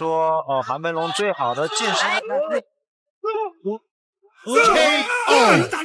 说，韩飞龙最好的近身。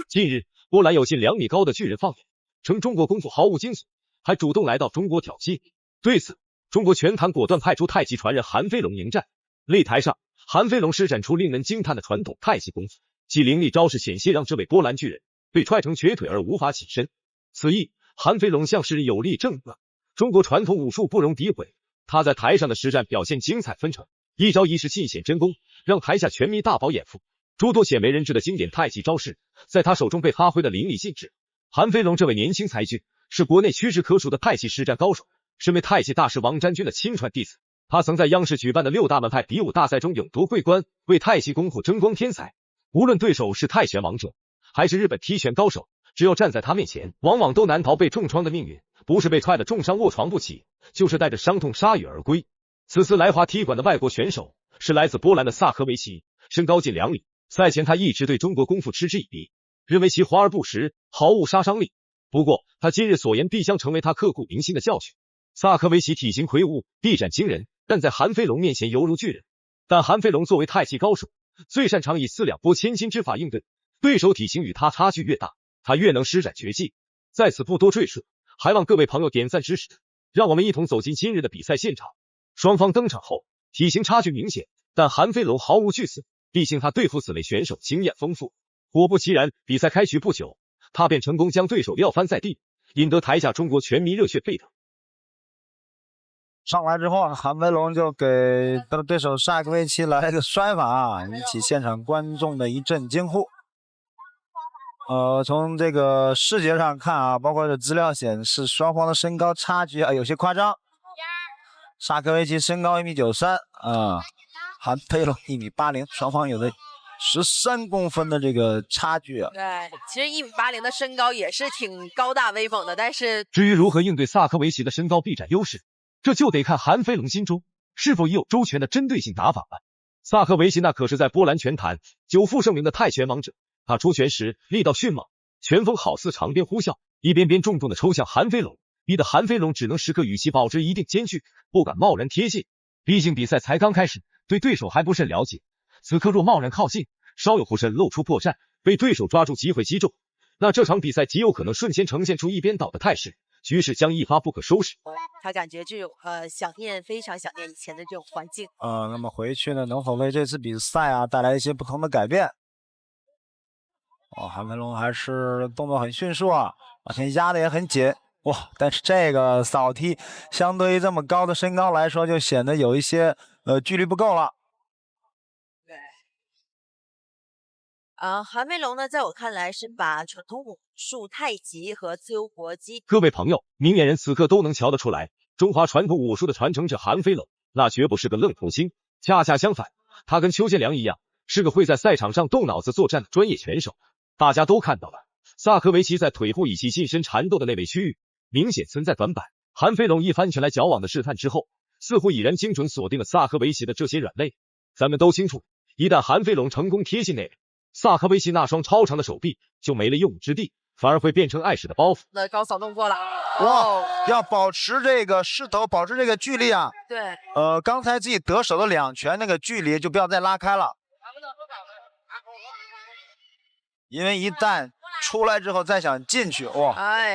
近日，波兰有近2米高的巨人放眼，称中国功夫毫无精髓，还主动来到中国挑衅。对此，中国拳坛果断派出太极传人韩飞龙迎战。擂台上，韩飞龙施展出令人惊叹的传统太极功夫，其凌厉招式险些让这位波兰巨人被踹成瘸腿而无法起身。此役，韩飞龙向世人有力证明了中国传统武术不容诋毁。他在台上的实战表现精彩纷呈，一招一式尽显真功，让台下拳迷大饱眼福。诸多鲜为人知的经典太极招式，在他手中被发挥的淋漓尽致。韩飞龙这位年轻才俊，是国内屈指可数的太极实战高手，身为太极大师王占军的亲传弟子。他曾在央视举办的6大门派比武大赛中勇夺桂冠，为太极功夫争光添彩。无论对手是泰拳王者，还是日本踢拳高手，只要站在他面前，往往都难逃被重创的命运，不是被踹得重伤卧床不起，就是带着伤痛铩羽而归。此次来华踢馆的外国选手是来自波兰的萨科维奇，身高近2米。赛前他一直对中国功夫嗤之以鼻，认为其华而不实，毫无杀伤力。不过他今日所言必将成为他刻骨铭心的教训。萨科维奇体型魁梧，臂展惊人，但在韩飞龙面前犹如巨人。但韩飞龙作为太极高手，最擅长以4两拨千斤之法应对，对手体型与他差距越大，他越能施展绝技。在此不多赘述，还望各位朋友点赞支持。让我们一同走进今日的比赛现场。双方登场后，体型差距明显，但韩飞龙毫无惧色，毕竟他对付此类选手经验丰富。果不其然，比赛开局不久，他便成功将对手撂翻在地，引得台下中国拳迷热血沸腾。上来之后，韩飞龙就给他的对手萨科维奇来了个摔法，引起现场观众的一阵惊呼。从这个视觉上看啊，包括这资料显示，双方的身高差距有些夸张。萨科维奇身高1.93米，韩飞龙1.80米，双方有的13公分的这个差距啊。对，其实1.80米的身高也是挺高大威猛的，但是至于如何应对萨科维奇的身高臂展优势，这就得看韩飞龙心中是否已有周全的针对性打法了。萨科维奇那可是在波兰拳坛久负盛名的泰拳王者，他出拳时力道迅猛，拳风好似长鞭呼啸，一鞭鞭重重的抽向韩飞龙，逼得韩飞龙只能时刻与其保持一定间距，不敢贸然贴近。毕竟比赛才刚开始，对对手还不甚了解，此刻若贸然靠近，稍有忽慎露出破绽，被对手抓住机会击中，那这场比赛极有可能瞬间呈现出一边倒的态势，局势将一发不可收拾。他感觉这种非常想念以前的这种环境。那么回去呢，能否为这次比赛带来一些不同的改变？韩飞龙还是动作很迅速往前压的也很紧。但是这个扫踢相对于这么高的身高来说，就显得有一些距离不够了。对。韩飞龙呢，在我看来是把传统武术太极和自由搏击。各位朋友，明眼人此刻都能瞧得出来，中华传统武术的传承者韩飞龙，那绝不是个愣头青，恰恰相反，他跟邱建良一样，是个会在赛场上动脑子作战的专业拳手。大家都看到了，萨科维奇在腿后以及近身缠斗的那位区域，明显存在短板。韩飞龙一翻拳来矫枉的试探之后，似乎已然精准锁定了萨科维奇的这些软肋。咱们都清楚，一旦韩飞龙成功贴近内里，萨科维奇那双超长的手臂就没了用武之地，反而会变成碍事的包袱。那高扫动过了，要保持这个势头，保持这个距离啊。对，刚才自己得手的2拳那个距离就不要再拉开了，因为一旦出来之后再想进去，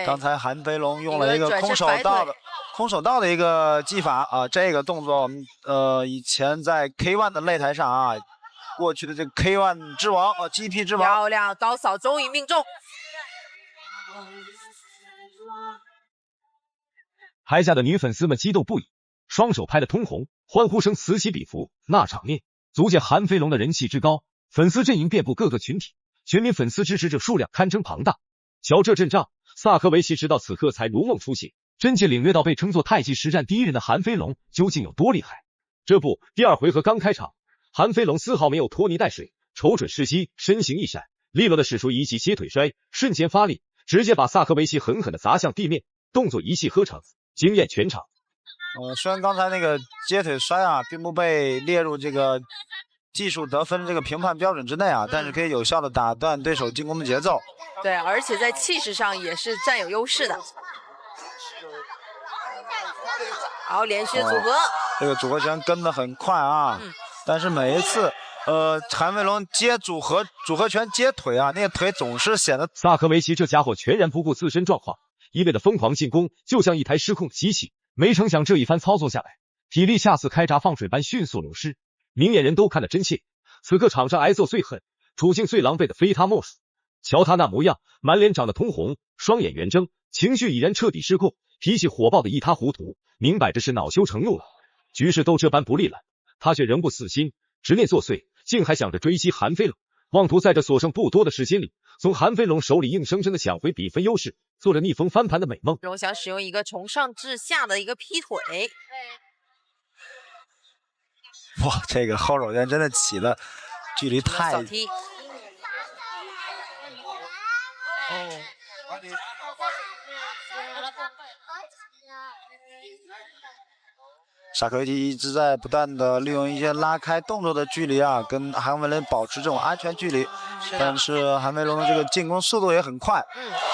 刚才韩飞龙用了一个空手道的一个技法这个动作我们以前在 K1 的擂台上过去的这个 K1 之王GP 之王，漂亮，高扫终于命中。台下的女粉丝们激动不已，双手拍得通红，欢呼声此起彼伏，那场面足见韩飞龙的人气之高，粉丝阵营遍布各个群体，全民粉丝支持者数量堪称庞大。瞧这阵仗，萨科维奇直到此刻才如梦初醒，真切领略到被称作太极实战第一人的韩飞龙究竟有多厉害。这不，第2回合刚开场，韩飞龙丝毫没有拖泥带水，瞅准时机，身形一闪，利落的使出一记歇腿摔，瞬间发力，直接把萨科维奇狠狠地砸向地面，动作一气呵成，惊艳全场。虽然刚才那个接腿摔并不被列入这个技术得分这个评判标准之内但是可以有效的打断对手进攻的节奏。对，而且在气势上也是占有优势的。好，连续组合。这个组合拳跟得很快啊，但是每一次韩飞龙接组合拳接腿啊，那个腿总是显得萨科维奇这家伙全然不顾自身状况，一味的疯狂进攻，就像一台失控的机器。没成想这一番操作下来，体力下次开闸放水般迅速流失，明眼人都看得真切。此刻场上挨揍最狠、处境最狼狈的非他莫属。瞧他那模样，满脸长得通红，双眼圆睁，情绪已然彻底失控，脾气火爆的一塌糊涂，明摆着是恼羞成怒了。局势都这般不利了，他却仍不死心，执念作祟，竟还想着追击韩飞龙，妄图在这所剩不多的时间里，从韩飞龙手里硬生生的抢回比分优势，做着逆风翻盘的美梦。荣想使用一个从上至下的一个劈腿，哇，这个后手拳真的起的距离太扫踢。萨科维奇一直在不断的利用一些拉开动作的距离啊，跟韩飞龙保持这种安全距离。但是韩飞龙的这个进攻速度也很快，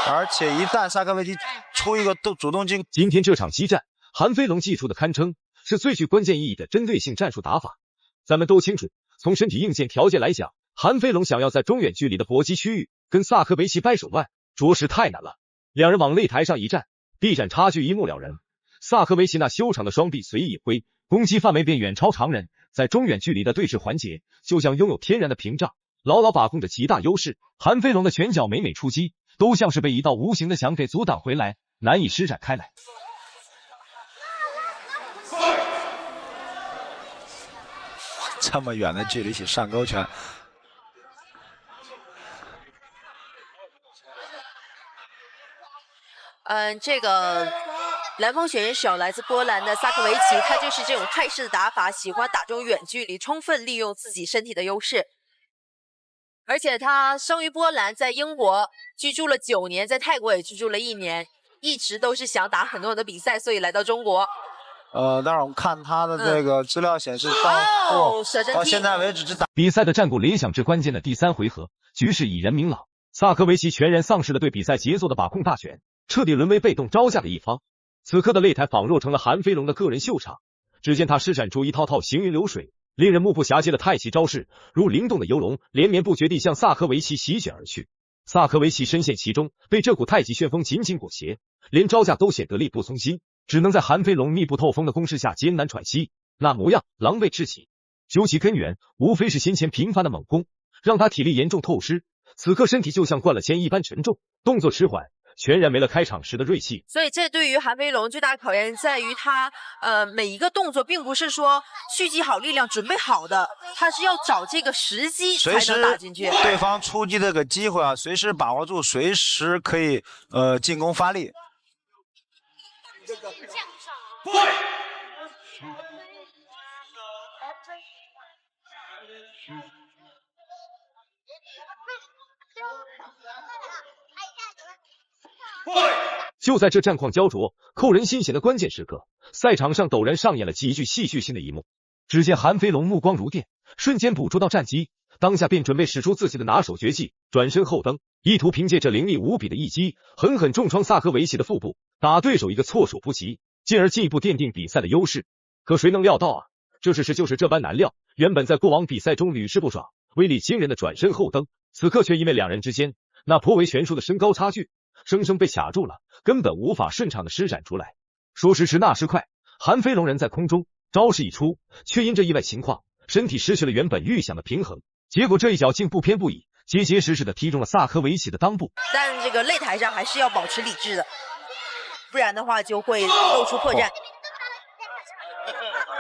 而且一旦萨科维奇出一个主动进攻，今天这场激战，韩飞龙祭出的堪称是最具关键意义的针对性战术打法。咱们都清楚，从身体硬件条件来讲，韩飞龙想要在中远距离的搏击区域跟萨科维奇掰手腕，着实太难了。两人往擂台上一站，臂展差距一目了然。萨科维奇那修长的双臂随意一挥，攻击范围便远超常人，在中远距离的对峙环节，就像拥有天然的屏障，牢牢把控着极大优势。韩飞龙的拳脚每每出击，都像是被一道无形的墙给阻挡回来，难以施展开来。这么远的距离起上勾拳，这个蓝锋选手来自波兰的萨科维奇，他就是这种泰式的打法，喜欢打中远距离，充分利用自己身体的优势。而且他生于波兰，在英国居住了9年，在泰国也居住了1年，一直都是想打很多的比赛，所以来到中国。但是我们看他的这个资料显示到现在为止只打比赛的战果联想至关键的第3回合，局势已然明朗。萨科维奇全然丧失了对比赛节奏的把控大权，彻底沦为被动招架的一方。此刻的擂台仿若成了韩飞龙的个人秀场，只见他施展出一套套行云流水、令人目不暇接的太极招式，如灵动的游龙，连绵不绝地向萨科维奇席卷而去。萨科维奇深陷其中，被这股太极旋风紧紧裹挟，连招架都显得力不从心，只能在韩飞龙密不透风的攻势下艰难喘息，那模样狼狈至极。究其根源，无非是先前频繁的猛攻，让他体力严重透支，此刻身体就像灌了铅一般沉重，动作迟缓，全然没了开场时的锐气。所以这对于韩飞龙最大的考验在于他每一个动作并不是说蓄积好力量准备好的，他是要找这个时机才能打进去。对方出击这个机会啊，随时把握住，随时可以进攻发力。就在这战况焦灼、扣人心弦的关键时刻，赛场上陡然上演了极具戏剧性的一幕。只见韩飞龙目光如电，瞬间捕捉到战机，当下便准备使出自己的拿手绝技转身后蹬，意图凭借着凌厉无比的一击，狠狠重创萨科维奇的腹部，打对手一个措手不及，进而进一步奠定比赛的优势。可谁能料到啊，这事实就是这般难料。原本在过往比赛中屡试不爽、威力惊人的转身后蹬，此刻却因为两人之间那颇为悬殊的身高差距，生生被卡住了，根本无法顺畅的施展出来。说时迟那时快，韩飞龙人在空中，招式一出，却因这意外情况，身体失去了原本预想的平衡，结果这一脚竟不偏不倚，结结实实的踢中了萨科维奇的裆部。但这个擂台上还是要保持理智的，不然的话就会露出破绽。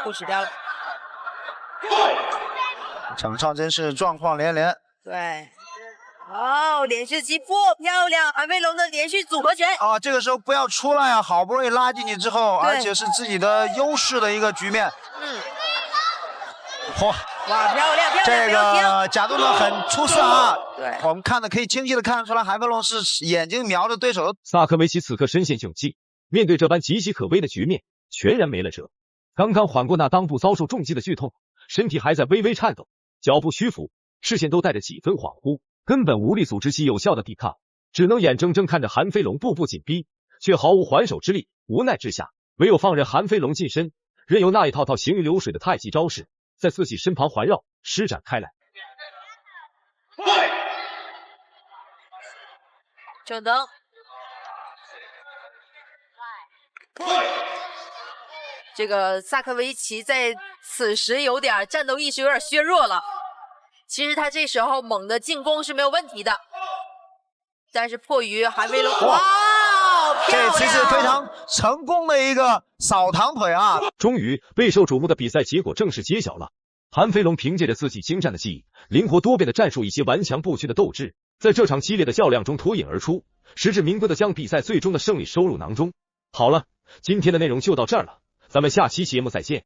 不止掉了，场上真是状况连连。对，连续击破，漂亮！韩飞龙的连续组合拳啊，这个时候不要出来啊，好不容易拉进去之后，而且是自己的优势的一个局面。哇，漂亮！这个假动作很出色啊。对，我们看的可以清晰的看得出来，韩飞龙是眼睛瞄着对手。萨科维奇此刻深陷窘境，面对这般岌岌可危的局面，全然没了辙。刚刚缓过那裆部遭受重击的剧痛，身体还在微微颤抖，脚步虚浮，视线都带着几分恍惚，根本无力组织其有效的抵抗，只能眼睁睁看着韩飞龙步步紧逼，却毫无还手之力。无奈之下，唯有放任韩飞龙近身，任由那一套套行云流水的太极招式在自己身旁环绕施展开来。正蹬。这个萨科维奇在此时有点战斗意识有点削弱了。其实他这时候猛的进攻是没有问题的，但是迫于韩飞龙，哇，这次是非常成功的一个扫堂腿啊！终于备受瞩目的比赛结果正式揭晓了。韩飞龙凭借着自己精湛的技艺、灵活多变的战术以及顽强不屈的斗志，在这场激烈的较量中脱颖而出，实至名归的将比赛最终的胜利收入囊中。好了，今天的内容就到这儿了，咱们下期节目再见。